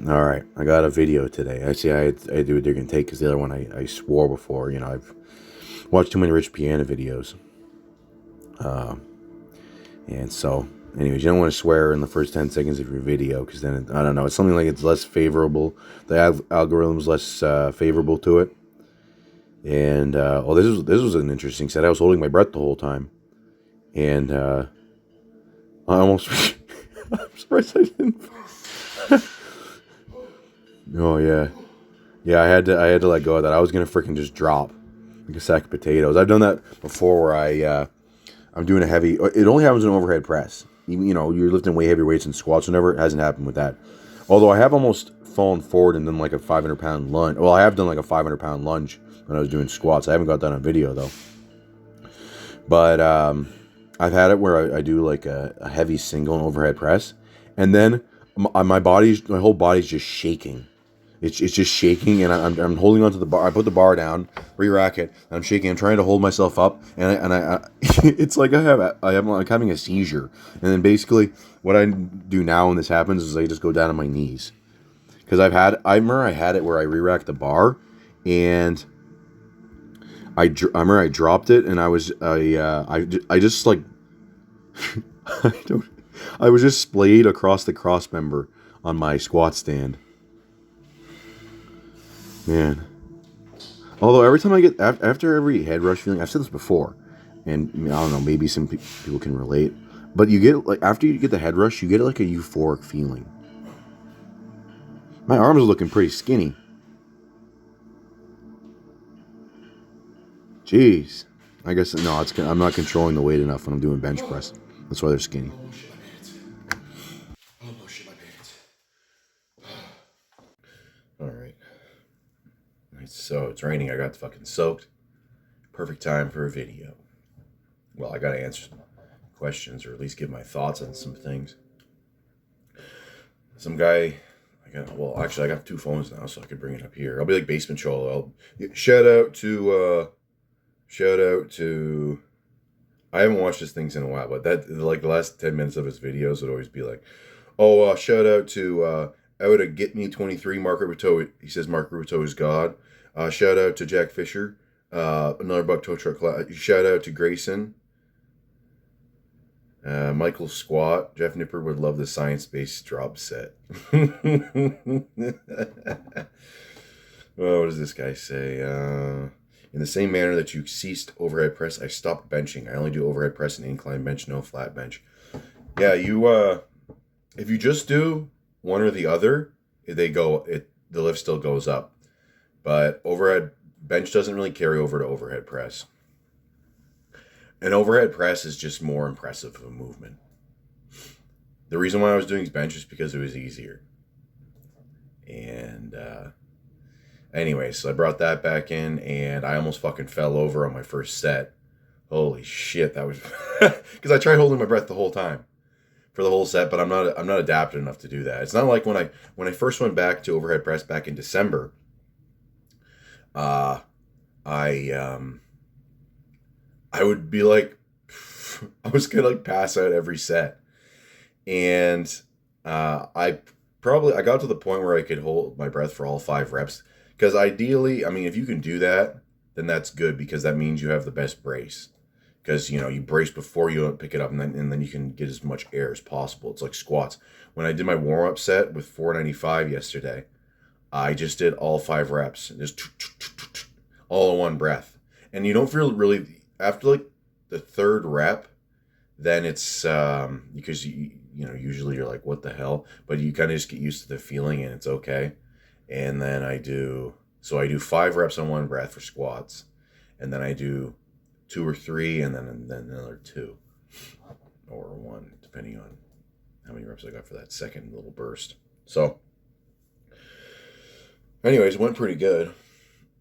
All right, I got a video today. Actually, I do a dig and take because the other one I swore before. I've watched too many Rich Piana videos, and so, anyways, you don't want to swear in the first 10 seconds of your video because then I don't know. It's something like it's less favorable. The algorithm's less favorable to it. And this was an interesting set. I was holding my breath the whole time, and I almost. I'm surprised I didn't. Oh yeah. Yeah, I had to let go of that. I was gonna freaking just drop like a sack of potatoes. I've done that before where I'm doing a heavy. It only happens in overhead press. You're lifting way heavy weights and squats. Whenever it hasn't happened with that. Although I have almost fallen forward and done like a 500-pound lunge. Well, I have done like a 500-pound lunge when I was doing squats. I haven't got that on video though. But I've had it where I do like a heavy single and overhead press, and then my whole body's just shaking. It's just shaking, and I'm holding onto the bar. I put the bar down, re-rack it, and I'm shaking. I'm trying to hold myself up, and I it's like I'm like having a seizure. And then basically, what I do now when this happens is I just go down on my knees, because I remember I had it where I re-racked the bar, and I remember I dropped it, and I just like I don't I was just splayed across the cross member on my squat stand. Man. Although every time I get after every head rush feeling, I've said this before, and I don't know, maybe some people can relate, but you get like after you get the head rush, you get like a euphoric feeling. My arms are looking pretty skinny. Jeez. I guess no, I'm not controlling the weight enough when I'm doing bench press. That's why they're skinny. Almost shit my pants. All right. So it's raining. I got fucking soaked. Perfect time for a video. Well, I got to answer some questions or at least give my thoughts on some things. Some guy, I got two phones now, so I could bring it up here. I'll be like Basement Cholo. Shout out to. I haven't watched his things in a while, but that like the last 10 minutes of his videos would always be like, "Oh, shout out to out of Get Me 23, Mark Rubitou." He says Mark Rubitou is God. Shout out to Jack Fisher, another Buck Tow Truck class. Shout out to Grayson, Michael Squat. Jeff Nipper would love the science-based drop set. What does this guy say? In the same manner that you ceased overhead press, I stopped benching. I only do overhead press and incline bench, no flat bench. Yeah, if you just do one or the other, the lift still goes up. But overhead bench doesn't really carry over to overhead press. And overhead press is just more impressive of a movement. The reason why I was doing bench is because it was easier. And anyway, so I brought that back in, and I almost fucking fell over on my first set. Holy shit, that was because I tried holding my breath the whole time for the whole set, but I'm not adapted enough to do that. It's not like when I first went back to overhead press back in December. I would be like, I was gonna like pass out every set, and I got to the point where I could hold my breath for all 5 reps. Because ideally, I mean, if you can do that, then that's good because that means you have the best brace. Because you brace before you pick it up, and then you can get as much air as possible. It's like squats. When I did my warm up set with 495 yesterday, I just did all 5 reps, just all in one breath, and you don't feel really after like the 3rd rep. Then it's because usually you're like, what the hell, but you kind of just get used to the feeling, and it's okay. And then I do 5 reps on one breath for squats, and then I do 2 or 3, and then another 2 or 1, depending on how many reps I got for that second little burst. So, anyways, it went pretty good.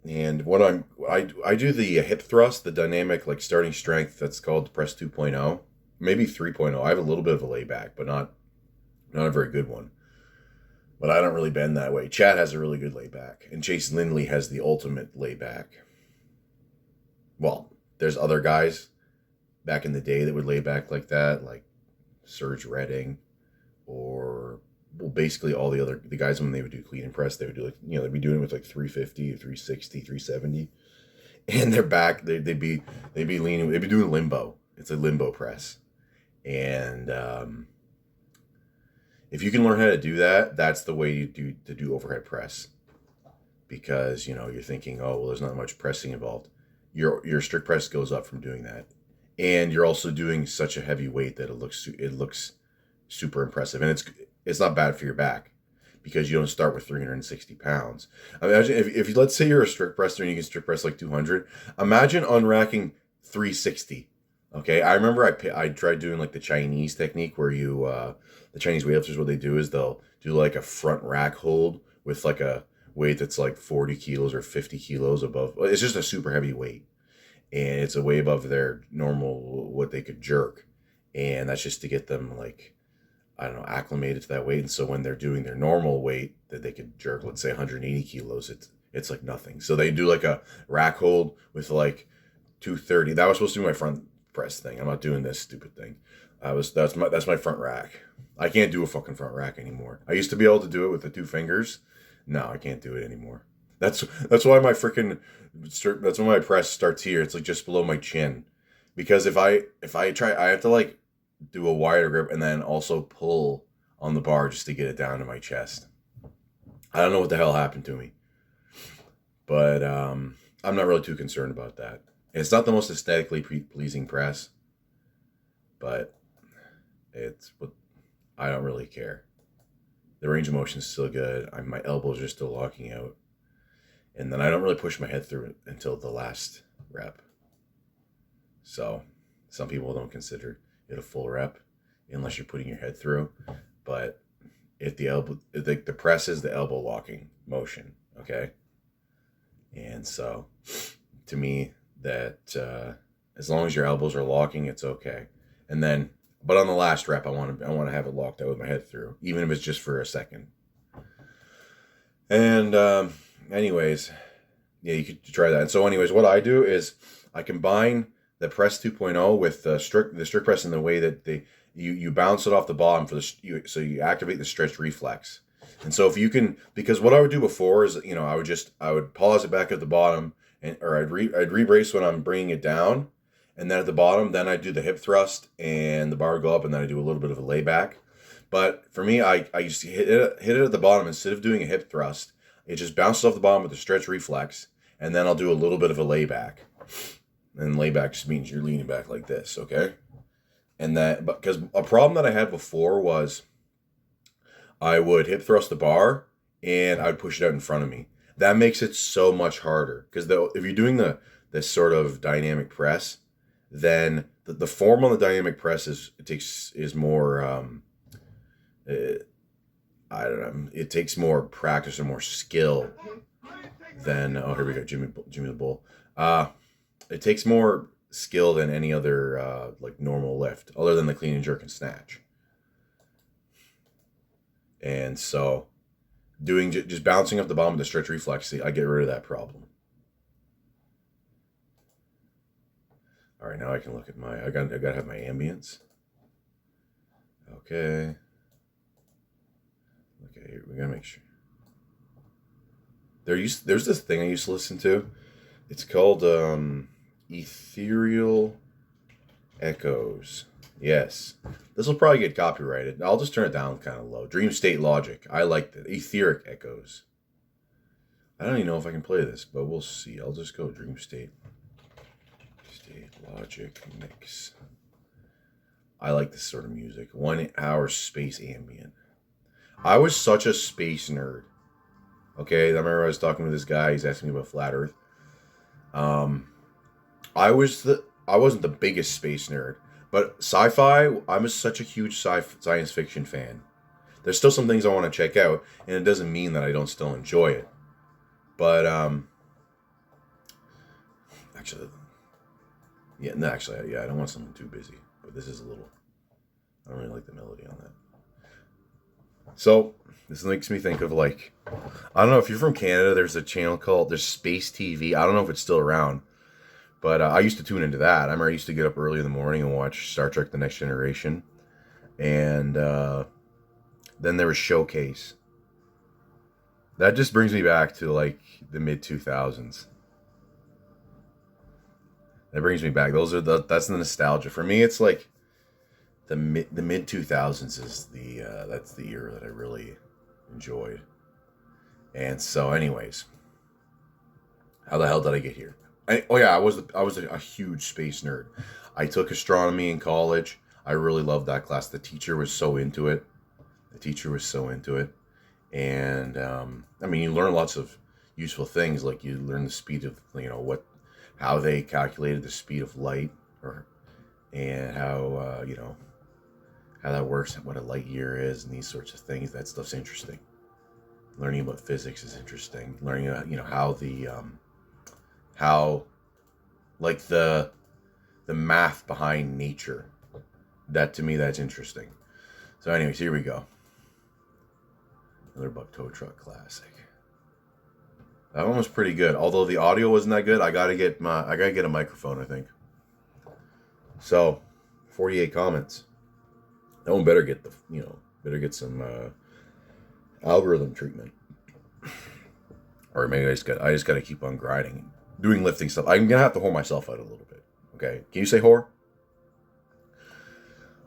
And what I do the hip thrust, the dynamic like starting strength. That's called press 2.0, maybe 3.0. I have a little bit of a layback, but not a very good one. But I don't really bend that way. Chad has a really good layback, and Jason Lindley has the ultimate layback. Well, there's other guys back in the day that would lay back like that, like Serge Redding or well, basically all the guys when they would do clean and press, they would do like, they'd be doing it with like 350, 360, 370, and their back they'd be leaning, they'd be doing limbo. It's a limbo press, and if you can learn how to do that, that's the way you do overhead press, because you're thinking, oh well, there's not much pressing involved. Your strict press goes up from doing that, and you're also doing such a heavy weight that it looks super impressive, and it's not bad for your back because you don't start with 360 pounds. Imagine if let's say you're a strict presser and you can strict press like 200. Imagine unracking 360. Okay, I remember I tried doing like the Chinese technique where the Chinese weightlifters, what they do is they'll do like a front rack hold with like a weight that's like 40 kilos or 50 kilos above. It's just a super heavy weight, and it's a way above their normal what they could jerk, and that's just to get them like, I don't know, acclimated to that weight. And so when they're doing their normal weight that they could jerk, let's say 180 kilos, it's like nothing. So they do like a rack hold with like 230. That was supposed to be my front press thing. I'm not doing this stupid thing. That's my front rack. I can't do a fucking front rack anymore. I used to be able to do it with the two fingers. No, I can't do it anymore. That's why that's when my press starts here. It's like just below my chin, because if I try, I have to like do a wider grip and then also pull on the bar just to get it down to my chest. I don't know what the hell happened to me, but I'm not really too concerned about that. It's not the most aesthetically pleasing press, but I don't really care. The range of motion is still good. My elbows are still locking out, and then I don't really push my head through it until the last rep. So some people don't consider it a full rep unless you're putting your head through, but if the press is the elbow locking motion, okay? And so to me, that as long as your elbows are locking, it's okay. And then, but on the last rep, I want to have it locked out with my head through, even if it's just for a second. And anyways, yeah, you could try that. And so anyways, what I do is I combine the press 2.0 with the strict press in the way that you bounce it off the bottom so you activate the stretch reflex. And so if you can, because what I would do before is, I would pause it back at the bottom, or I'd re-brace when I'm bringing it down, and then at the bottom, then I do the hip thrust and the bar would go up, and then I do a little bit of a layback. But for me, I used to hit it at the bottom. Instead of doing a hip thrust, it just bounces off the bottom with the stretch reflex, and then I'll do a little bit of a layback. And layback just means you're leaning back like this, okay? And because a problem that I had before was I would hip thrust the bar and I would push it out in front of me. That makes it so much harder, because if you're doing this sort of dynamic press, then the form on the dynamic press is more I don't know, it takes more practice and more skill than, oh, here we go, Jimmy the Bull. It takes more skill than any other like normal lift, other than the clean and jerk and snatch. And so doing just bouncing off the bottom of the stretch reflex, I get rid of that problem. All right, now I can look at I gotta have my ambience. Okay, we gotta make sure. There's this thing I used to listen to. It's called Ethereal Echoes. Yes. This will probably get copyrighted. I'll just turn it down kind of low. Dream State Logic. I like the Etheric Echoes. I don't even know if I can play this, but we'll see. I'll just go Dream State Logic Mix. I like this sort of music. 1 hour space ambient. I was such a space nerd. Okay, I remember I was talking to this guy. He's asking me about flat Earth. I wasn't the biggest space nerd, but sci-fi, I'm such a huge science fiction fan. There's still some things I want to check out, and it doesn't mean that I don't still enjoy it. But actually, I don't want something too busy. But this is I don't really like the melody on that. So this makes me think of, like, I don't know if you're from Canada. There's a channel there's Space TV. I don't know if it's still around, but I used to tune into that. I remember I used to get up early in the morning and watch Star Trek: The Next Generation, and Then there was Showcase. That just brings me back to like the mid 2000s. That brings me back. That's the nostalgia for me. It's like the mid 2000s is that's the era that I really enjoyed. And so, anyways, how the hell did I get here? I was a huge space nerd. I took astronomy in college. I really loved that class. The teacher was so into it. And I mean, you learn lots of useful things. Like you learn the speed of, how they calculated the speed of light, and how how that works, what a light year is, and these sorts of things. That stuff's interesting. Learning about physics is interesting. Learning about how the math behind nature. That, to me, that's interesting. So anyways, here we go. Another Buck Tow Truck classic. That one was pretty good. Although the audio wasn't that good, I gotta get a microphone, I think. So, 48 comments. That one better get some algorithm treatment. Or maybe I just gotta keep on grinding, doing lifting stuff. I'm gonna have to whore myself out a little bit. Okay, can you say whore?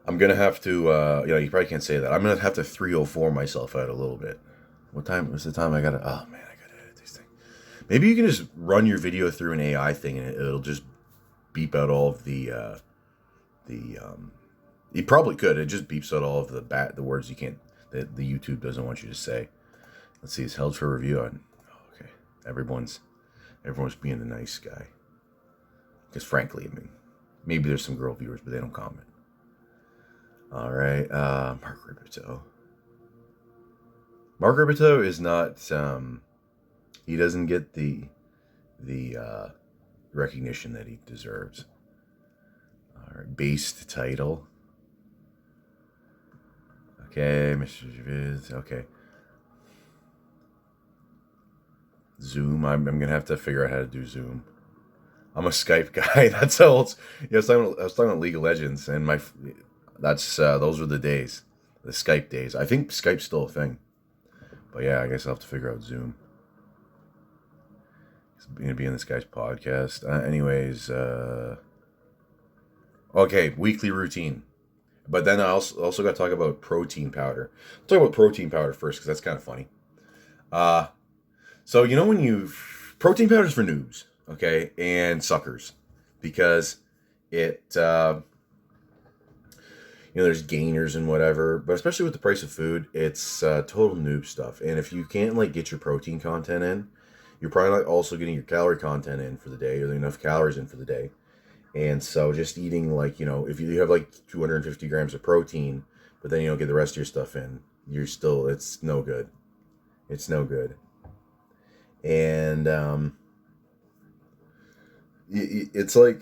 I'm gonna have to. You probably can't say that. I'm gonna have to 304 myself out a little bit. What time was the time I gotta? Oh man, I gotta edit these things. Maybe you can just run your video through an AI thing and it'll just beep out all of the. You probably could. It just beeps out all of the words you can't. That the YouTube doesn't want you to say. Let's see. It's held for review on. Oh, okay. Everyone's being a nice guy. Because frankly, I mean, maybe there's some girl viewers, but they don't comment. All right, Mark Ribito. Mark Ribito is not. He doesn't get the recognition that he deserves. All right, based title. Okay, Mr. Javiz. Okay. Zoom. I'm gonna have to figure out how to do Zoom. I'm a Skype guy. That's how old. I was talking about League of Legends, and those were the days, the Skype days. I think Skype's still a thing, but yeah, I guess I'll have to figure out Zoom. It's gonna be in this guy's podcast. Anyways, okay, weekly routine. But then I also got to talk about protein powder. I'll talk about protein powder first because that's kind of funny. So protein powder is for noobs, okay, and suckers, because it. There's gainers and whatever, but especially with the price of food, it's total noob stuff. And if you can't get your protein content in, you're probably not also getting your calorie content in for the day, or enough calories in for the day. And so just eating if you have 250 grams of protein, but then you don't get the rest of your stuff in, it's no good. It's no good. And it's like,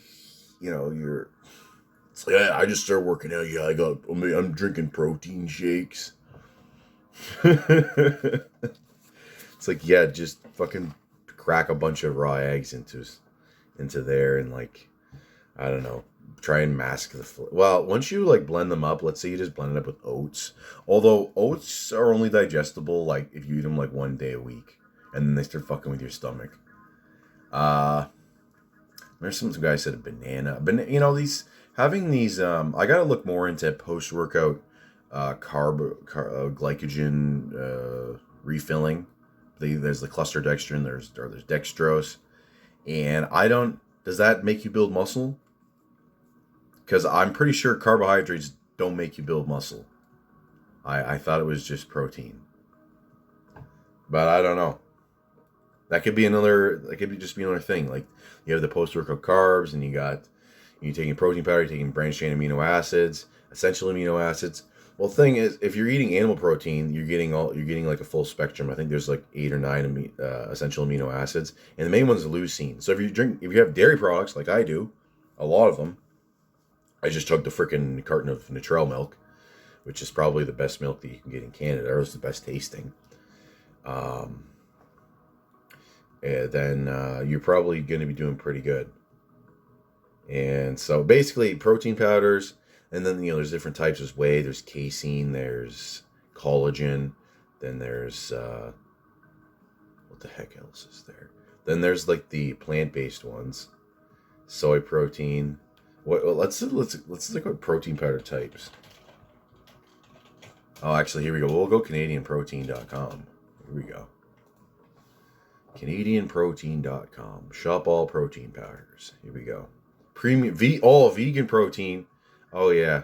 you're. It's like, I just started working out. Yeah, I'm drinking protein shakes. It's like, yeah, just fucking crack a bunch of raw eggs into there, and I don't know, try and mask the well, once you blend them up, let's say you just blend it up with oats. Although oats are only digestible if you eat them one day a week, and then they start fucking with your stomach. There's some guy said a banana. Having these, I gotta look more into post-workout glycogen refilling. There's the cluster dextrin, there's dextrose, and does that make you build muscle? Because I'm pretty sure carbohydrates don't make you build muscle. I thought it was just protein, but I don't know. That could be just be another thing. You have the post-workout carbs, and you're taking protein powder, you're taking branched chain amino acids, essential amino acids. Well, the thing is, if you're eating animal protein, you're getting a full spectrum. I think there's 8 or 9 essential amino acids, and the main one is leucine. So if you have dairy products like I do, a lot of them, I just chugged a freaking carton of Nutrell milk, which is probably the best milk that you can get in Canada, or it's the best tasting. Then you're probably going to be doing pretty good. And so basically protein powders, and then there's different types. There's whey, there's casein, there's collagen. Then there's what the heck else is there? Then there's like the plant-based ones, soy protein. Let's look at protein powder types. Oh, actually, here we go. We'll go CanadianProtein.com. Here we go. CanadianProtein.com. Shop all protein powders. Here we go. Premium vegan protein. Oh yeah,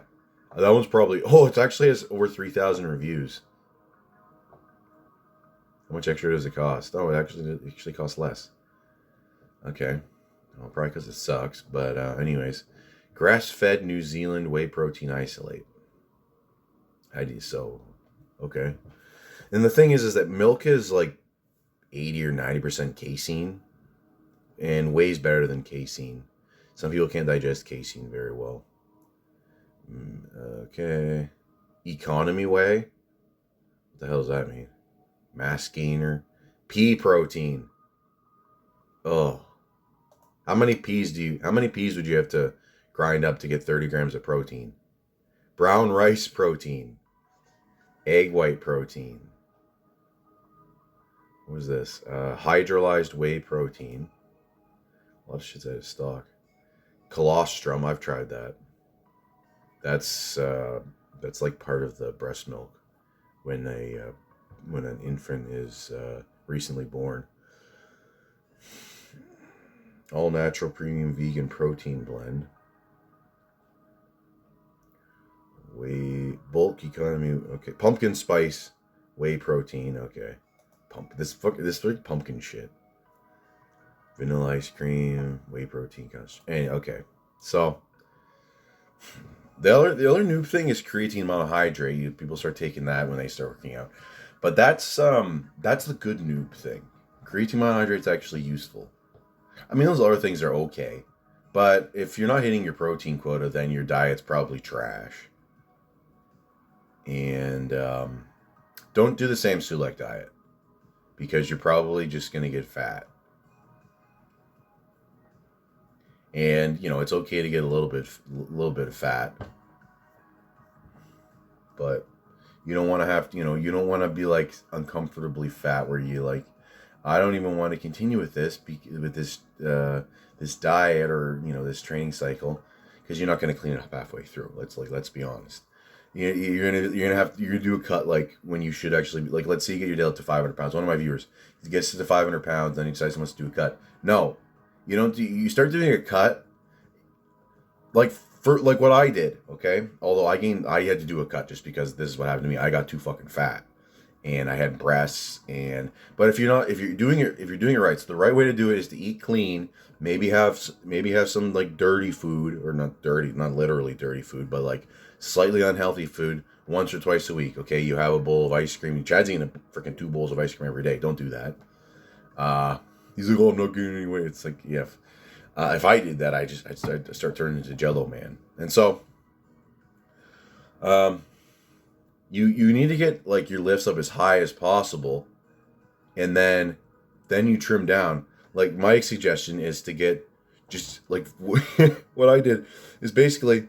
that one's probably. Oh, it actually has over 3,000 reviews. How much extra does it cost? Oh, it actually costs less. Okay, well, probably because it sucks. But anyways, grass-fed New Zealand whey protein isolate. Okay. And the thing is that milk is like 80 or 90% casein, and whey's better than casein. Some people can't digest casein very well. Okay. Economy whey? What the hell does that mean? Mass gainer. Pea protein. Oh. How many peas would you have to grind up to get 30 grams of protein? Brown rice protein. Egg white protein. What was this? Hydrolyzed whey protein. A lot of shit's out of stock. Colostrum, I've tried that. That's like part of the breast milk when an infant is recently born. All natural premium vegan protein blend. Whey bulk economy. Okay, pumpkin spice whey protein. Okay, this pumpkin shit. Vanilla ice cream, whey protein. Okay, so the other new thing is creatine monohydrate. People start taking that when they start working out, but that's the good noob thing. Creatine monohydrate is actually useful. I mean, those other things are okay, but if you're not hitting your protein quota, then your diet's probably trash. And don't do the same Sulek diet, because you're probably just going to get fat. And it's okay to get a little bit of fat, but you don't want to have you don't want to be like uncomfortably fat where you like, I don't even want to continue with this this diet or this training cycle, because you're not going to clean it up halfway through. Let's be honest. You're gonna do a cut like when you should actually be, like, let's say you get your deadlift to 500 pounds. One of my viewers, he gets to 500 pounds, then he decides he wants to do a cut. No, you don't. You start doing a cut like what I did. Okay, although I had to do a cut just because this is what happened to me. I got too fucking fat, and I had breasts. But if you're doing it right, so the right way to do it is to eat clean. Maybe have some like dirty food, or not literally dirty food, but like slightly unhealthy food once or twice a week. Okay, you have a bowl of ice cream. Chad's eating freaking 2 bowls of ice cream every day. Don't do that. He's like, oh, I'm not gaining any weight. It's like, yeah. If I did that, I'd start turning into Jello Man. And so, you need to get like your lifts up as high as possible, and then you trim down. Like, my suggestion is to get just like what I did is basically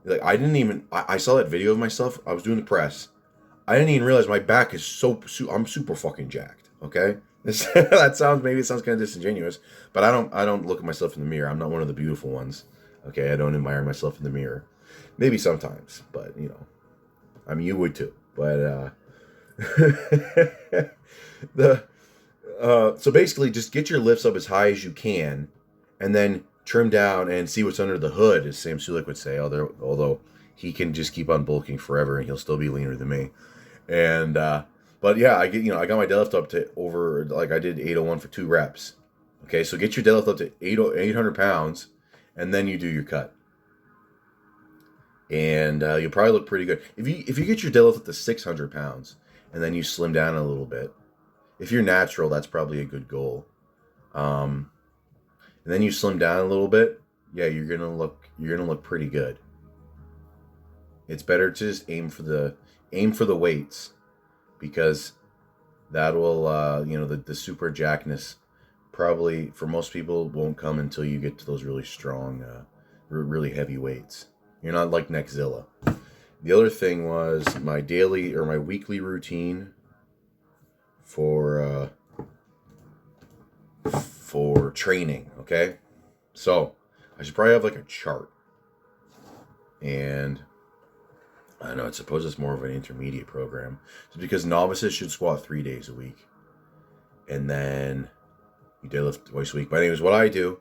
like, I saw that video of myself. I was doing the press. I didn't even realize my back is I'm super fucking jacked. Okay, that sounds kind of disingenuous, but I don't look at myself in the mirror. I'm not one of the beautiful ones. Okay, I don't admire myself in the mirror. Maybe sometimes, but I mean, you would too. But so basically, just get your lifts up as high as you can, and then trim down and see what's under the hood, as Sam Sulek would say. Although he can just keep on bulking forever, and he'll still be leaner than me. And but yeah, I got my deadlift up to over, like, I did 801 for 2 reps. Okay, so get your deadlift up to 800 pounds, and then you do your cut, and you'll probably look pretty good. If you get your deadlift up to 600 pounds, and then you slim down a little bit. If you're natural, that's probably a good goal. And then you slim down a little bit. Yeah, you're gonna look pretty good. It's better to just aim for the weights, because that will the super jackness probably for most people won't come until you get to those really strong, really heavy weights. You're not like Nexzilla. the other thing was my weekly routine for training. Okay, so I should probably have like a chart, and I don't know. It's suppose it's more of an intermediate program. It's because novices should squat 3 days a week, and then you deadlift twice a week. But anyways, what I do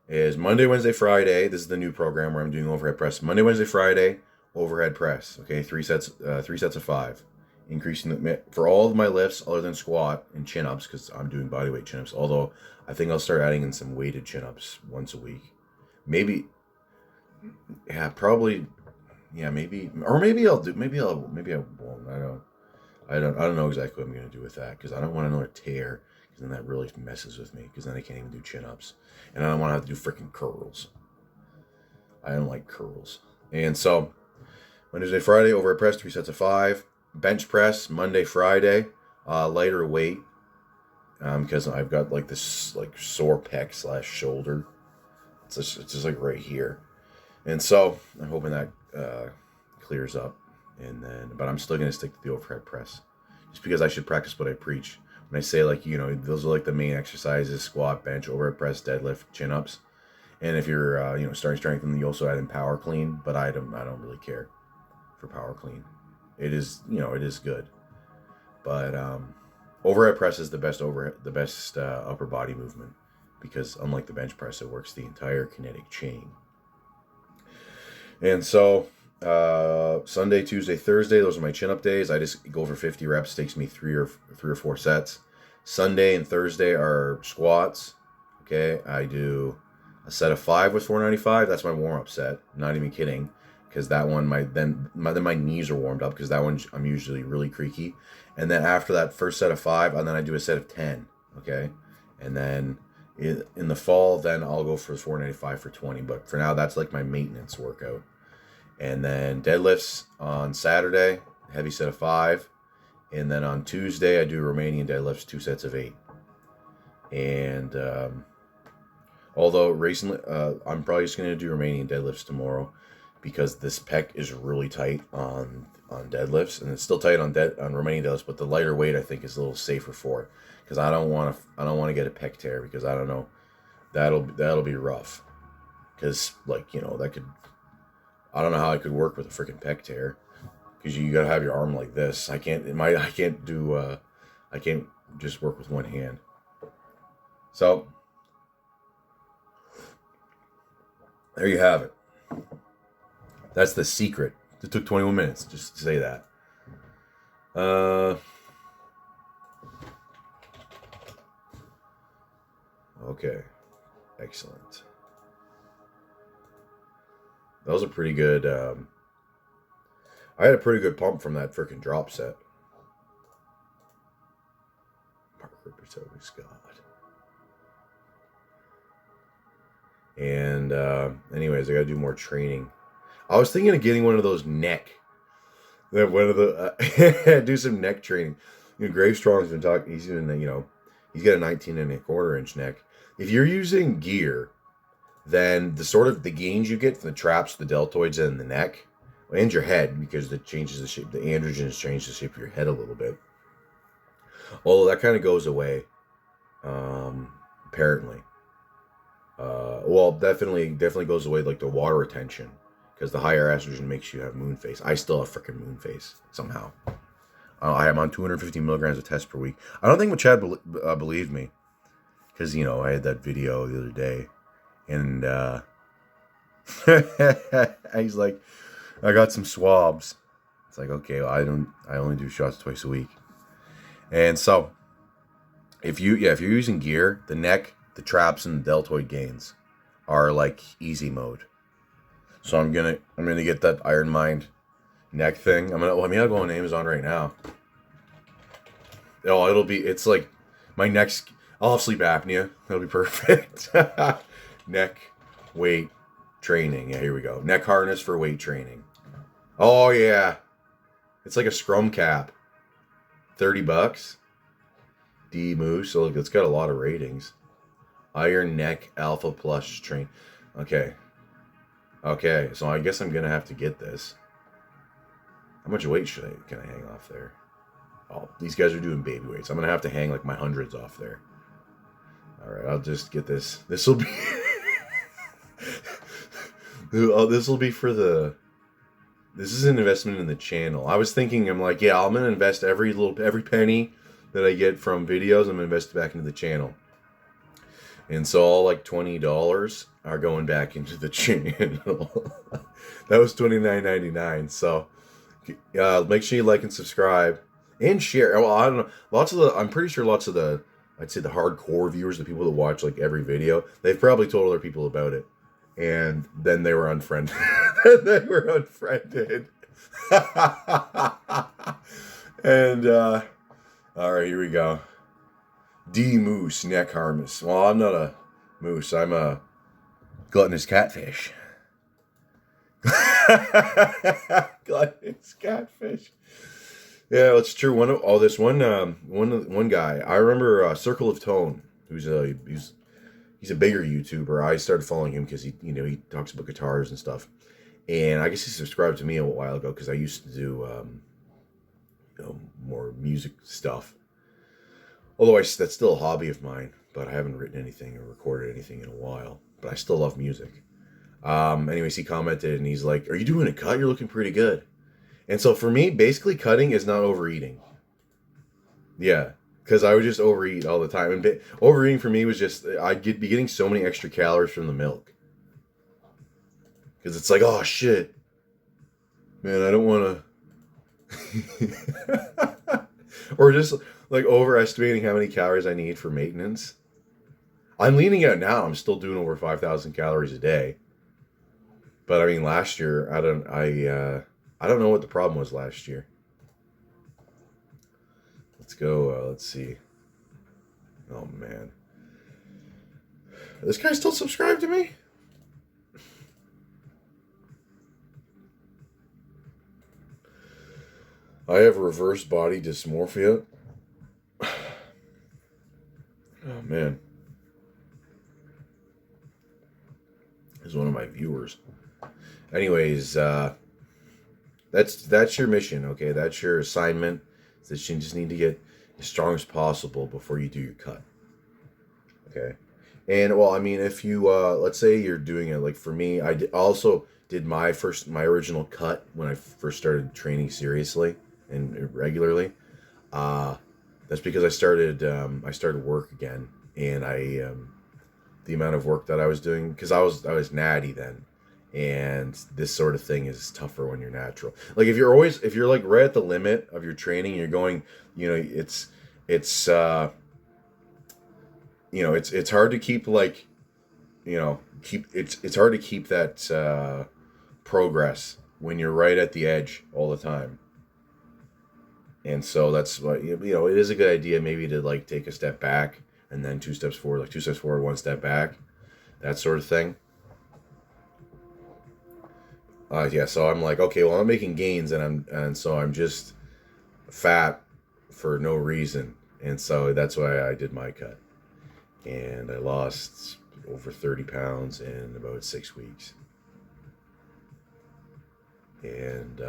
is Monday, Wednesday, Friday. This is the new program where I'm doing overhead press. Monday, Wednesday, Friday, overhead press. Okay, three sets of 5, increasing for all of my lifts other than squat and chin ups because I'm doing bodyweight chin ups. Although I think I'll start adding in some weighted chin ups once a week. Maybe, yeah, probably, yeah, maybe, or maybe I'll do. Maybe I won't. I don't know exactly what I'm gonna do with that because I don't want another tear. Because then that really messes with me. Because then I can't even do chin ups, and I don't want to have to do freaking curls. I don't like curls. And so Wednesday, Friday, overhead press, 3 sets of 5. Bench press Monday, Friday, lighter weight. Because I've got like this like sore pec / shoulder. It's just like right here, and so I'm hoping that clears up. And then, but I'm still gonna stick to the overhead press, just because I should practice what I preach. When I say like those are like the main exercises: squat, bench, overhead press, deadlift, chin ups. And if you're starting strength, then you also add in power clean. But I don't really care for power clean. It is good, but overhead press is the best upper body movement because unlike the bench press, it works the entire kinetic chain. And so Sunday, Tuesday, Thursday, those are my chin up days. I just go for 50 reps. Takes me three or 4 sets. Sunday and Thursday are squats. Okay, I do a set of 5 with 495. That's my warm up set. Not even kidding, because that one then my knees are warmed up because that one I'm usually really creaky. And then after that first set of 5, and then I do a set of 10. Okay, and then in the fall, then I'll go for 495 for 20. But for now, that's like my maintenance workout. And then deadlifts on Saturday, heavy set of 5. And then on Tuesday, I do Romanian deadlifts, 2 sets of 8. And although recently, I'm probably just going to do Romanian deadlifts tomorrow because this pec is really tight on deadlifts, and it's still tight on Romanian deadlifts. But the lighter weight, I think, is a little safer for it because I don't want to get a pec tear because I don't know, that'll be rough because that could. I don't know how I could work with a freaking pec tear because you gotta have your arm like this. I can't just work with one hand. So there you have it. That's the secret. It took 21 minutes just to say that. Okay, excellent. That was a pretty good, I had a pretty good pump from that freaking drop set. Parker Patel Scott. And anyways, I gotta do more training. I was thinking of getting one of those neck. Do some neck training. Grave Strong's been talking, he's got a 19 1/4 inch neck. If you're using gear, then the gains you get from the traps, the deltoids, and the neck, and your head, because it changes the shape. The androgens change the shape of your head a little bit. Although that kind of goes away, apparently. Well, definitely goes away, like the water retention, because the higher estrogen makes you have moon face. I still have freaking moon face somehow. I am on 250 milligrams of test per week. I don't think Chad believed me, because I had that video the other day. And he's like, I got some swabs. It's like, okay, well, I only do shots twice a week. And so if you're using gear, the neck, the traps, and the deltoid gains are like easy mode. So I'm gonna get that Iron Mind neck thing. I'll go on Amazon right now. It's like my next, I'll have sleep apnea. That'll be perfect. Neck weight training. Yeah, here we go. Neck harness for weight training. Oh yeah, it's like a scrum cap. $30. D Moose. So look, it's got a lot of ratings. Iron Neck Alpha Plus train. Okay. So I guess I'm gonna have to get this. How much weight can I hang off there? Oh, these guys are doing baby weights. I'm gonna have to hang like my hundreds off there. All right, I'll just get this. This will be. This will be for the. This is an investment in the channel. I was thinking, I'm like, yeah, I'm gonna invest every penny that I get from videos. I'm gonna invest it back into the channel. And so all like $20 are going back into the channel. That was $29.99. So make sure you like and subscribe and share. Well, I don't know. I'm pretty sure lots of the, I'd say the hardcore viewers, the people that watch like every video, they've probably told other people about it. And then they were unfriended. And, all right, here we go. D moose neck harness. Well, I'm not a moose. I'm a gluttonous catfish. Gluttonous catfish. Yeah, it's true. One guy. I remember Circle of Tone, he's a bigger YouTuber. I started following him because he talks about guitars and stuff. And I guess he subscribed to me a while ago because I used to do more music stuff. Although that's still a hobby of mine, but I haven't written anything or recorded anything in a while. But I still love music. Anyways, he commented and he's like, "Are you doing a cut? You're looking pretty good." And so for me, basically cutting is not overeating. Yeah, because I would just overeat all the time. And overeating for me was just, I'd be getting so many extra calories from the milk. Because it's like, oh shit, man, I don't want to. Or just like overestimating how many calories I need for maintenance. I'm leaning out now. I'm still doing over 5,000 calories a day. But I mean, last year, I don't know what the problem was last year. Let's go. Let's see. Oh man, this guy still subscribed to me? I have reverse body dysmorphia. Oh man. Is one of my viewers. Anyways, that's your mission, okay? That's your assignment. That you just need to get as strong as possible before you do your cut. Okay? And well, I mean, if you let's say you're doing it, like for me, I also did my original cut when I first started training seriously and regularly. That's because I started work again, and the amount of work that I was doing, because I was natty then, and this sort of thing is tougher when you're natural. Like if you're like right at the limit of your training, you're going, it's hard to keep like, it's hard to keep that progress when you're right at the edge all the time. And so that's what, it is a good idea maybe to like take a step back and then 2 steps forward, like 2 steps forward, 1 step back, that sort of thing. So I'm like, okay, well, I'm making gains and so I'm just fat for no reason. And so that's why I did my cut. And I lost over 30 pounds in about 6 weeks. And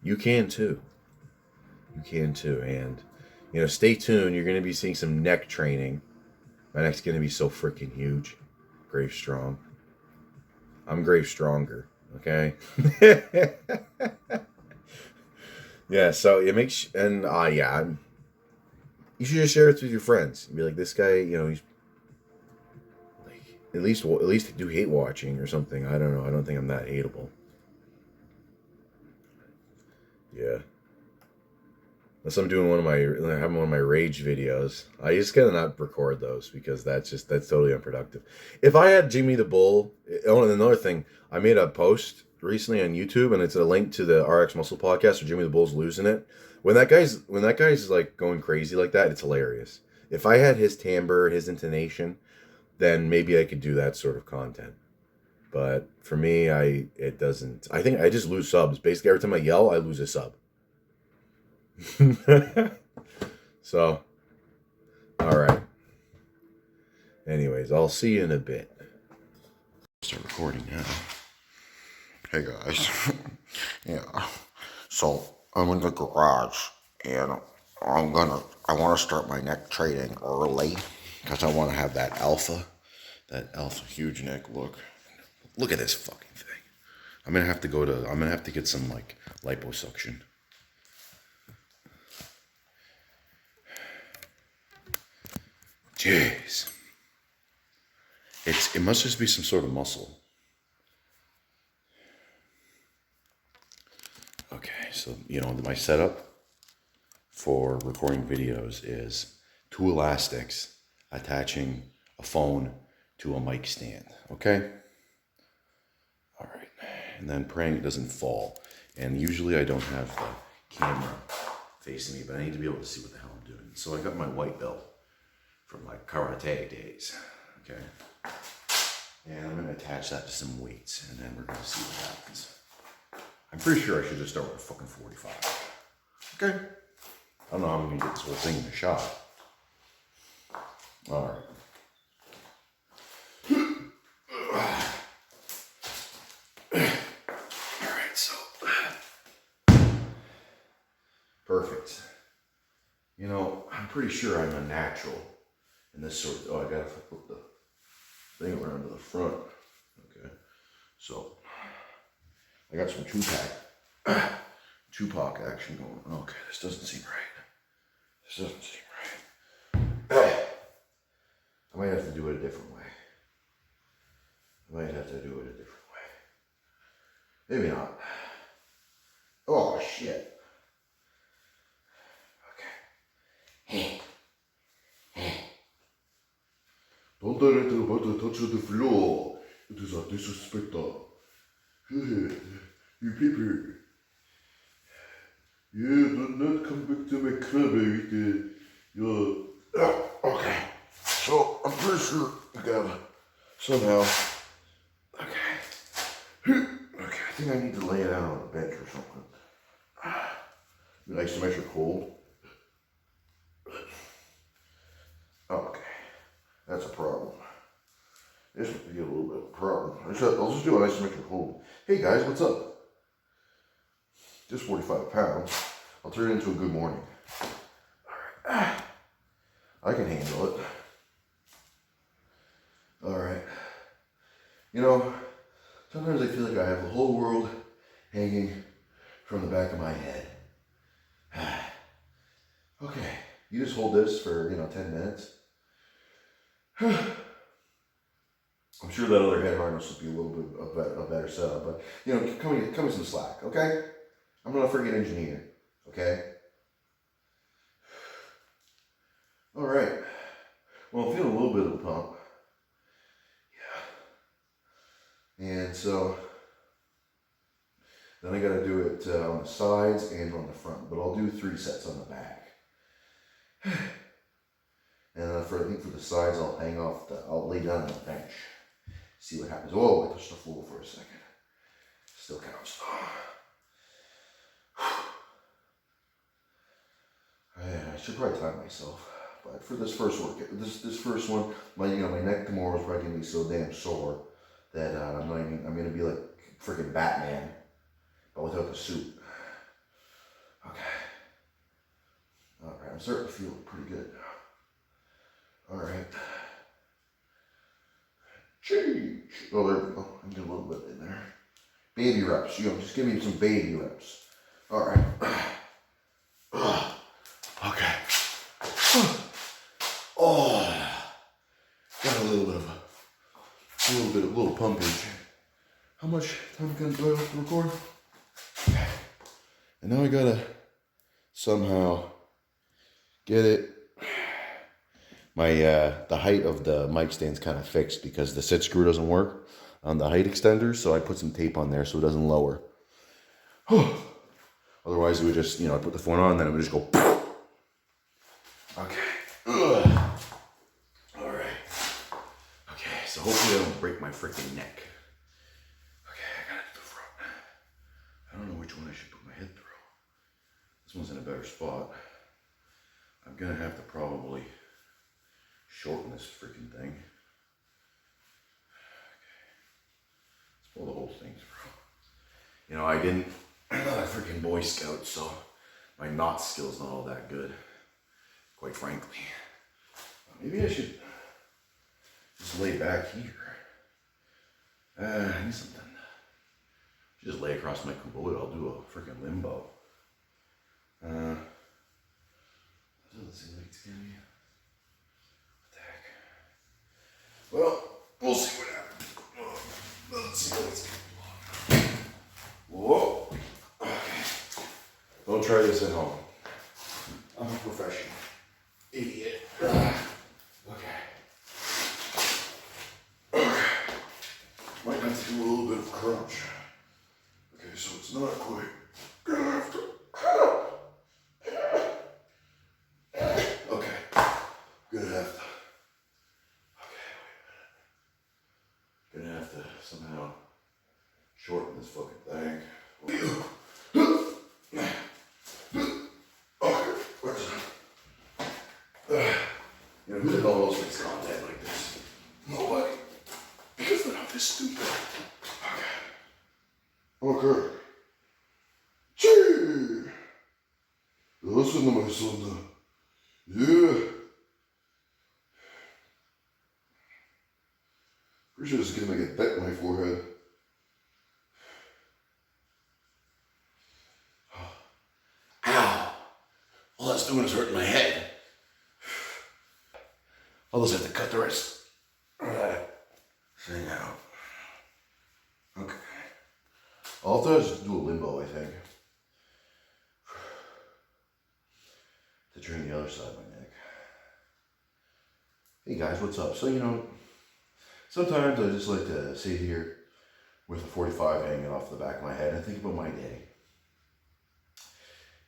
you can too. You can too. And, stay tuned. You're going to be seeing some neck training. My neck's going to be so freaking huge. Grave strong. I'm grave stronger. Okay? Yeah, so it makes... And, you should just share it with your friends. Be like, this guy, he's... At least do hate watching or something. I don't know. I don't think I'm that hateable. Yeah. Unless I'm doing having one of my rage videos. I just gotta not record those because that's totally unproductive. If I had Jimmy the Bull, and another thing, I made a post recently on YouTube and it's a link to the RX Muscle podcast where Jimmy the Bull's losing it. When that guy's like going crazy like that, it's hilarious. If I had his timbre, his intonation, then maybe I could do that sort of content. But for me, it doesn't. I think I just lose subs. Basically, every time I yell, I lose a sub. So, all right. Anyways, I'll see you in a bit. Start recording now. Hey guys. Yeah. So I'm in the garage, and I want to start my neck trading early because I want to have that alpha huge neck look. Look at this fucking thing. I'm gonna have to get some like liposuction. Jeez. It must just be some sort of muscle. Okay, so my setup for recording videos is 2 elastics attaching a phone to a mic stand. Okay? Alright. And then praying it doesn't fall. And usually I don't have the camera facing me, but I need to be able to see what the hell I'm doing. So I got my white belt from like karate days. Okay? And I'm going to attach that to some weights, and then we're going to see what happens. I'm pretty sure I should just start with a fucking 45. Okay? I don't know how I'm going to get this whole thing in a shot. Alright. Alright, so. Perfect. I'm pretty sure I'm a natural in this sort of. Oh, I gotta put the thing around to the front. Okay. So, I got some Tupac action going. Okay, this doesn't seem right. I might have to do it a different way. Maybe not. Oh, shit. Okay. Don't let it about the touch of the floor. It is a disrespecter. You people. Yeah, do not come back to my club with your. Okay. So, I'm pretty sure I gotta somehow. Okay. Okay, I think I need to lay it out on the bench or something. Isometric hold. Okay. That's a problem. This might be a little bit of a problem. I'll just do an isometric hold. Hey guys, what's up? Just 45 pounds. I'll turn it into a good morning. Alright. I can handle it. Alright. Sometimes I feel like I have the whole world hanging from the back of my head. Okay. You just hold this for, 10 minutes. I'm sure that other head harness would be a little bit of a better setup, but, cut me some slack, okay? I'm not a freaking engineer, okay? Alright. Well, I'm feeling a little bit of a pump. Yeah. And so, then I gotta do it on the sides and on the front, but I'll do 3 sets on the back. And for the sides, I'll lay down on the bench. See what happens. Oh, I touched the floor for a second. Still counts. I should probably time myself. But for this first work, this first one, my neck tomorrow is probably gonna be so damn sore that I'm gonna be like freaking Batman, but without the suit. Okay. Alright, I'm starting to feel pretty good now. Alright. Change. Oh, there we go. I'm getting a little bit in there. Baby reps. Just give me some baby reps. Alright. Okay. Oh. Got a little pumpage. How much time do I have to record? Okay. And now I gotta somehow get it. The height of the mic stand's kind of fixed because the sit screw doesn't work on the height extender, so I put some tape on there so it doesn't lower. Otherwise, it would just, I put the phone on, and then it would just go. Okay. All right. Okay, so hopefully I don't break my freaking neck. Okay, I gotta do the front. I don't know which one I should put my head through. This one's in a better spot. I'm gonna have to probably shorten this freaking thing. Okay. Let's pull the whole thing through. I'm not a freaking Boy Scout, so my knot skill's not all that good, quite frankly. Maybe I should just lay back here. I need something. Just lay across my Kubota. I'll do a freaking limbo. Doesn't seem like it's gonna be. What the heck? Well, we'll see what happens. Let's see what it's gonna be. Whoa. Okay. Don't try this at home. I'm a professional. Idiot. Okay. Might have to do a little bit of crunch. Okay, so it's not quick. Gonna have to. Okay. Gonna have to. Okay, wait a minute. Gonna have to somehow shorten this fucking thing. Okay, where's it? You know, who the hell else makes content like this? Nobody. Because they're not this stupid. Okay. Chee! Listen to my son. Yeah. Pretty sure this is gonna make a dent in my forehead. Ow! All that's doing is hurting my head. I'll just have to cut the rest of that thing out. Okay. All I'll have to do is just do a limbo, I think. To drain the other side of my neck. Hey guys, what's up? So, you know, sometimes I just like to sit here with a 45 hanging off the back of my head and think about my day.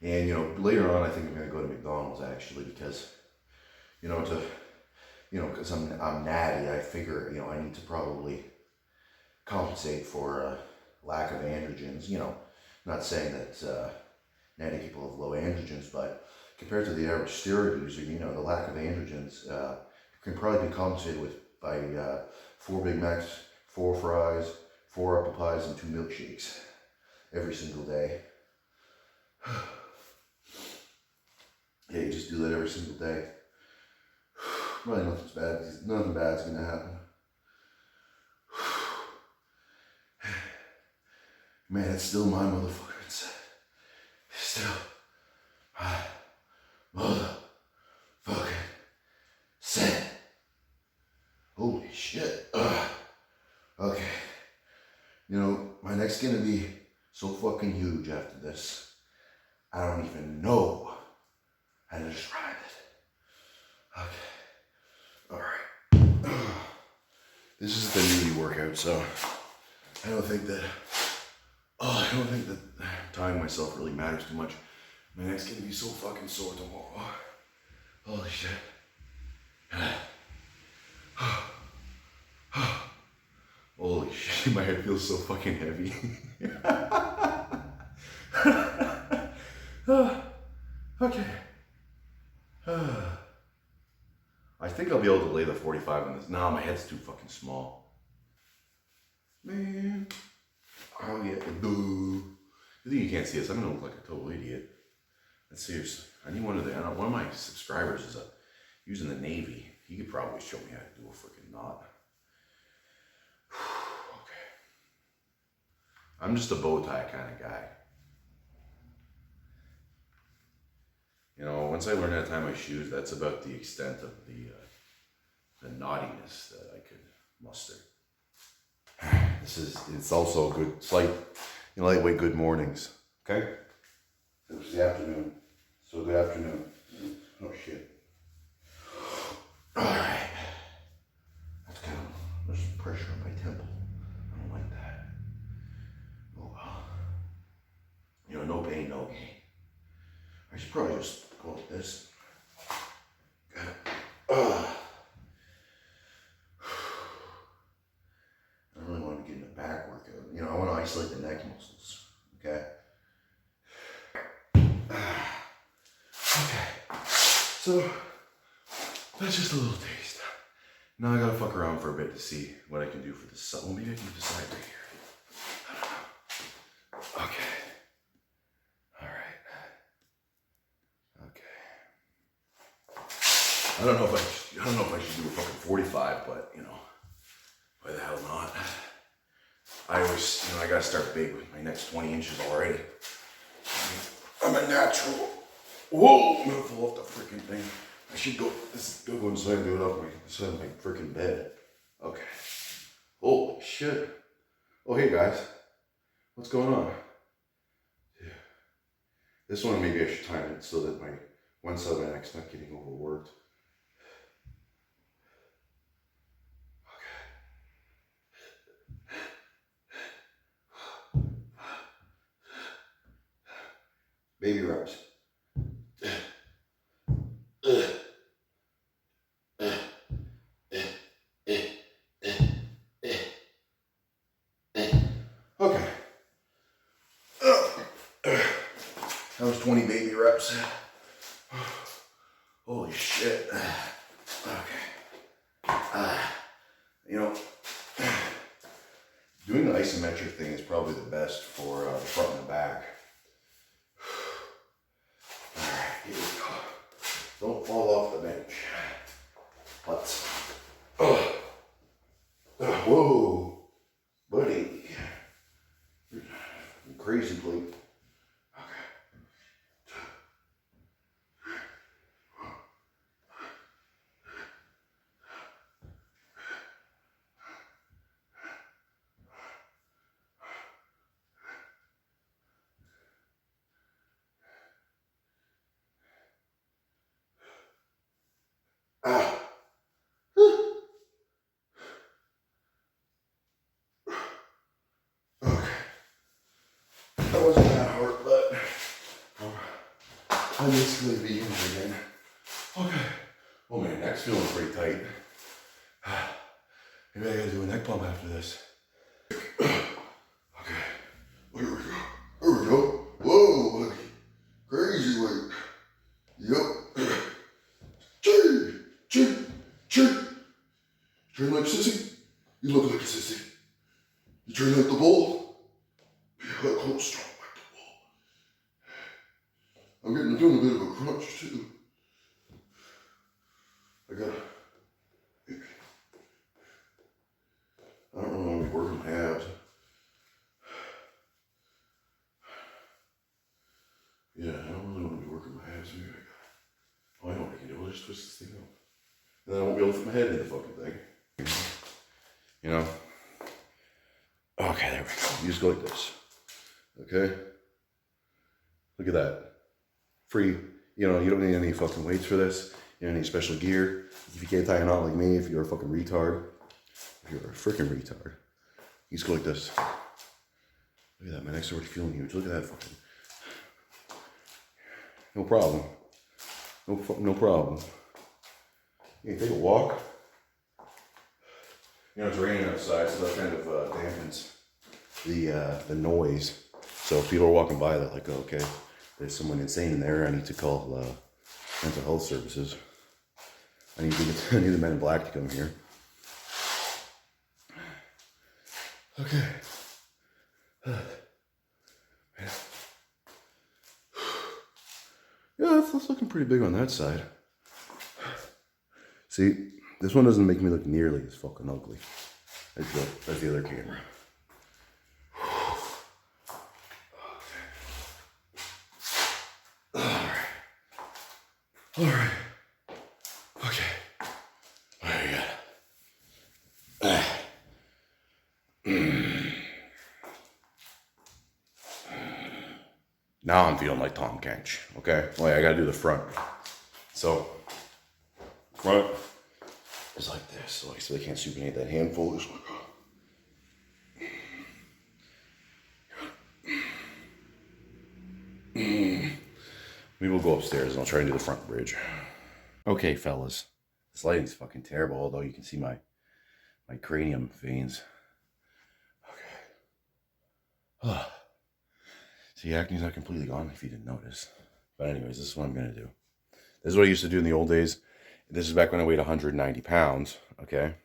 And, you know, later on I think I'm going to go to McDonald's actually because, you know, because I'm natty, I figure, you know, I need to probably compensate for lack of androgens. You know, not saying that natty people have low androgens, but compared to the average steroid user, you know, the lack of androgens can probably be compensated by 4 Big Macs, 4 fries, 4 apple pies, and 2 milkshakes every single day. Yeah, you just do that every single day. Probably nothing bad's gonna happen. Man, it's still my motherfucking set. Still my motherfucking set. Holy shit. Okay. You know, my neck's gonna be so fucking huge after this. I don't even know how to describe it. Okay. Alright. This is the newbie workout, so I don't think that tying myself really matters too much. My neck's gonna be so fucking sore tomorrow. Holy shit. Holy shit, my head feels so fucking heavy. Okay. I think I'll be able to lay the 45 on this. No, my head's too fucking small. Man. Oh yeah. Boo. You think you can't see this? I'm gonna look like a total idiot. That's serious. I need one of my subscribers is using the Navy. He could probably show me how to do a freaking knot. Okay. I'm just a bow tie kind of guy. You know, once I learn how to tie my shoes, that's about the extent of the naughtiness that I could muster. It's also good, lightweight good mornings. Okay? It was the afternoon. So good afternoon. Oh shit. Alright. That's kind of, there's some pressure on my temple. I don't like that. Oh well. You know, no pain, no gain. I should probably just go like this. Got it. I really want to get in the back workout. You know, I want to isolate the neck muscles. Okay? Okay. So, that's just a little taste. Now I gotta fuck around for a bit to see what I can do for this side. Well, maybe I can do the side right here. I don't know. Okay. Alright. I don't know if I should do a fucking 45, but you know, why the hell not? I always, you know, I gotta start big with my next 20 inches already. I'm a natural. Whoa, I'm gonna fall off the freaking thing. I should go inside and do it off my side of my freaking bed. Okay. Holy shit. Oh, hey guys. What's going on? Yeah. This one, maybe I should time it so that my one side of my neck's not getting overworked. Baby reps. Okay. That was 20 baby reps. Holy shit. Okay. You know, doing the isometric thing is probably the best for the front and the back. Alright, here we go. Don't fall off the bench. Let's. Whoa, buddy. You're crazy plate. Ah. Okay. That wasn't that hard, but I'm basically being again. Okay. Oh man, neck's feeling pretty tight. Maybe I gotta do a neck pump after this. Okay. Here we go. Here we go. Whoa, buddy. Crazy weight. Yep. Train like a sissy. You look like a sissy. You train like the bull. Be that close, strong like the bull. I'm doing a bit of a crunch too. I don't really want to be working my abs. Yeah, I don't really want to be working my abs. Maybe I know what I can do. I'll just twist this thing up. And then I won't be able to fit my head in the fucking thing. You know? Okay, there we go. You just go like this. Okay? Look at that. Free. You know, you don't need any fucking weights for this. You don't need special gear. If you can't tie a knot like me, if you're a fucking retard. If you're a freaking retard. You just go like this. Look at that, my neck's already feeling huge. Look at that fucking. No problem. No problem. You can take a walk. You know, it's raining outside, so that kind of dampens the noise. So if people are walking by, they're like, oh, okay, there's someone insane in there. I need to call mental health services. I need the men in black to come here. Okay. Yeah, that's looking pretty big on that side. See, this one doesn't make me look nearly as fucking ugly as the other camera. All right. Okay. There you go. Now I'm feeling like Tom Kench. Okay. Well, I gotta do the front. So, front is like this. So they can't supinate that handful. Just like, maybe we'll go upstairs and I'll try and do the front bridge. Okay, fellas. This lighting's fucking terrible, although you can see my cranium veins. Okay. See, acne's not completely gone if you didn't notice. But anyways, this is what I'm gonna do. This is what I used to do in the old days. This is back when I weighed 190 pounds, okay?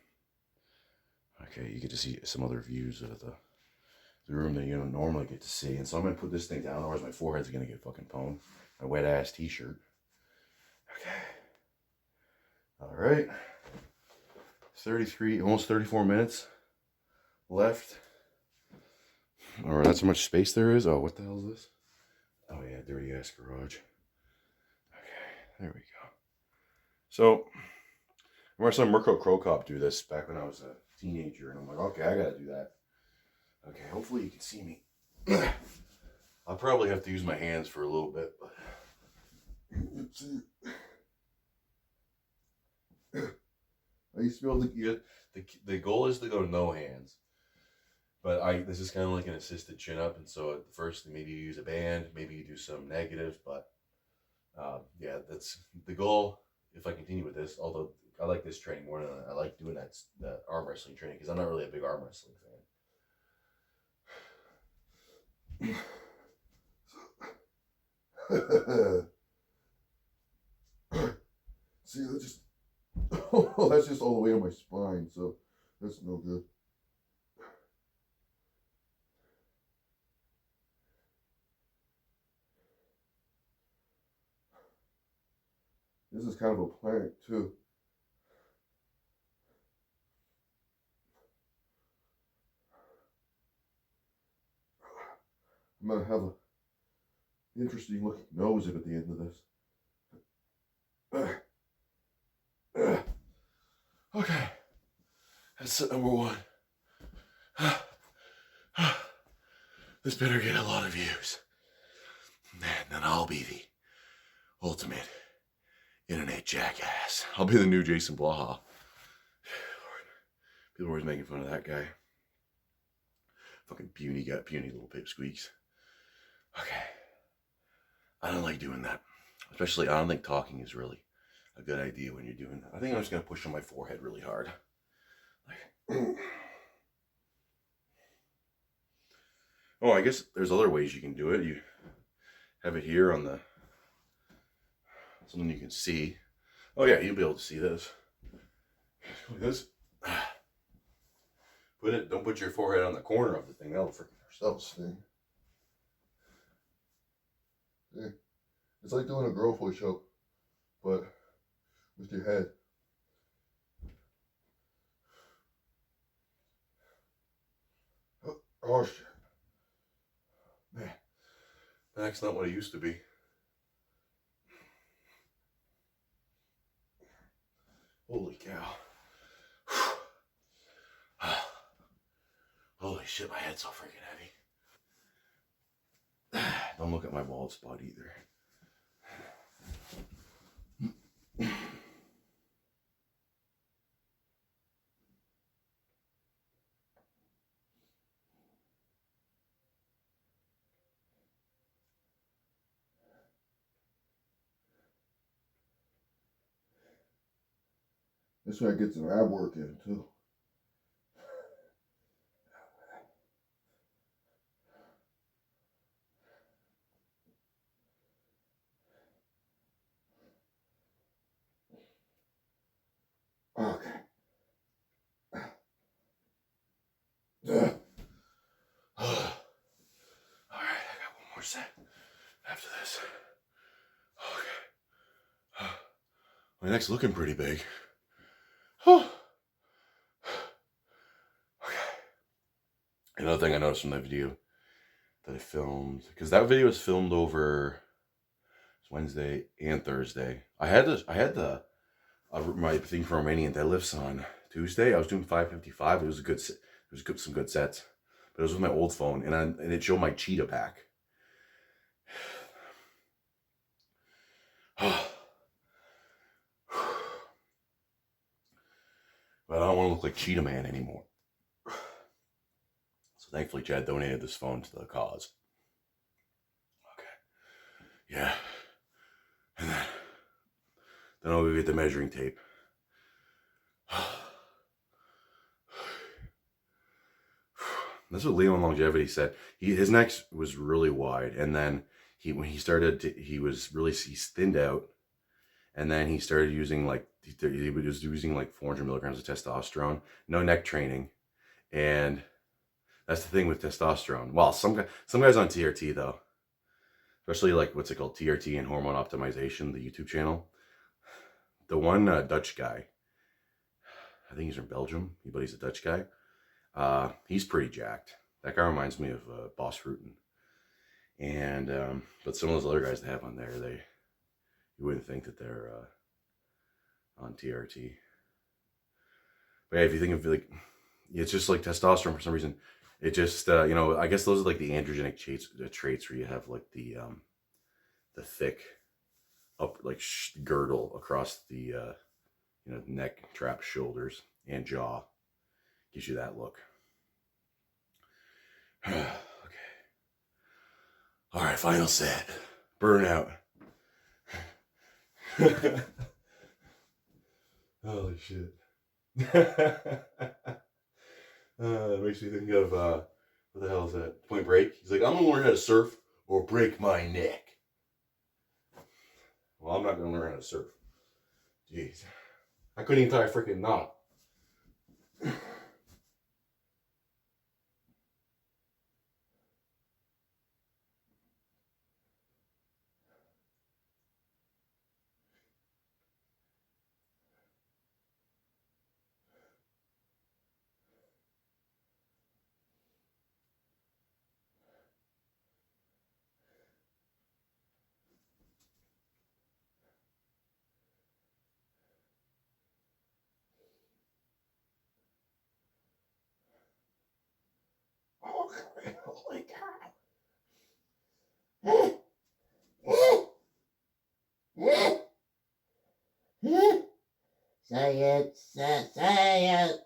Okay, you get to see some other views of the room that you don't normally get to see. And so I'm going to put this thing down, otherwise my forehead's going to get fucking pwned. My wet-ass t-shirt. Okay. All right. 33, almost 34 minutes left. All right, that's how much space there is. Oh, what the hell is this? Oh, yeah, dirty ass garage. Okay, there we go. So, I remember some Mirko Crow Cop do this back when I was a teenager, and I'm like, okay, I gotta do that. Okay, hopefully you can see me. I'll probably have to use my hands for a little bit, but I used to be able to get the goal is to go no hands, but this is kind of like an assisted chin up, and so at first maybe you use a band, maybe you do some negatives, but yeah, that's the goal. If I continue with this, although I like this training more than I like doing that arm wrestling training because I'm not really a big arm wrestling fan. See, that's just that's just all the way on my spine, so that's no good. This is kind of a plank too. I'm gonna have a interesting looking nose at the end of this. Okay, that's set number one. This better get a lot of views. And then I'll be the ultimate internet jackass. I'll be the new Jason Blaha. People are always making fun of that guy. Fucking puny little pipsqueaks. Okay. I don't like doing that. Especially, I don't think talking is really a good idea when you're doing that. I think I'm just going to push on my forehead really hard. Like, oh, I guess there's other ways you can do it. You have it here on the, something you can see. Oh yeah, you'll be able to see this. Like this. Don't put your forehead on the corner of the thing. That'll freaking ourselves thing. Yeah. It's like doing a girl push-up, but with your head. Oh shit. Man, that's not what it used to be. Holy cow. Holy shit, my head's so freaking heavy. Don't look at my bald spot either. This way I get some ab work in too. Okay. All right, I got one more set after this. Okay. My neck's looking pretty big. Okay. Another thing I noticed from that video that I filmed, because that video was filmed over Wednesday and Thursday. I had my thing for Romanian deadlifts on Tuesday. I was doing 555. It was some good sets, but it was with my old phone, and it showed my cheetah pack. But I don't want to look like Cheetah Man anymore. So thankfully, Chad donated this phone to the cause. Okay. Yeah. And then I'll go get the measuring tape. That's what Leon Longevity said. His neck was really wide, and then when he started, he's thinned out, and then he started using he was using like 400 milligrams of testosterone. No neck training, and that's the thing with testosterone. Well, some guys on TRT though, especially like what's it called, TRT and hormone optimization, the YouTube channel. the one Dutch guy, I think he's from Belgium, but he's a Dutch guy. He's pretty jacked. That guy reminds me of Boss Rutan. And but some of those other guys they have on there, you wouldn't think that they're on TRT. But yeah, if you think of like, it's just like testosterone for some reason. It just I guess those are like the androgenic traits where you have like the thick up like girdle across the neck, trap, shoulders, and jaw. Gives you that look. Okay. All right, final set. Burnout. Holy shit. It makes me think of what the hell is that? Point Break. He's like, I'm gonna learn how to surf or break my neck. Well, I'm not gonna learn how to surf. Jeez, I couldn't even tie a freaking knot. Holy cow! Say it, say it.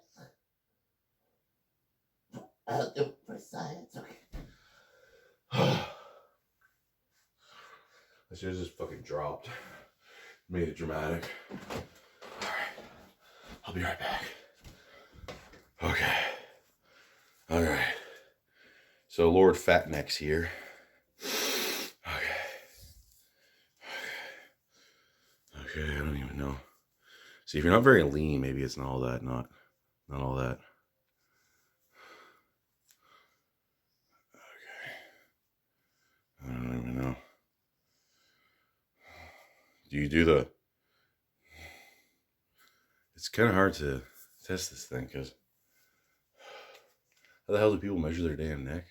I'll do it for science, okay. I should have just fucking dropped. Made it dramatic. Alright. I'll be right back. Okay. Alright. So Lord Fatneck's here. Okay, I don't even know. See, if you're not very lean, maybe it's not all that, not all that. Okay. I don't even know. Do you do the... It's kind of hard to test this thing, because how the hell do people measure their damn neck?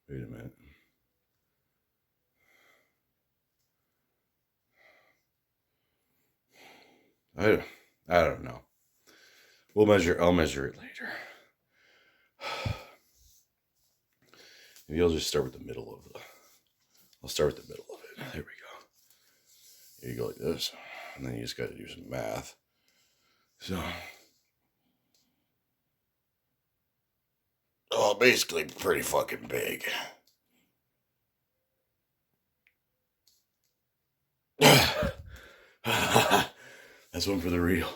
Wait a minute. I don't know. I'll measure it later. Maybe I'll just start with the middle of I'll start with the middle of it. There we go. Here you go like this. And then you just got to do some math. So. Oh, basically pretty fucking big. That's one for the real.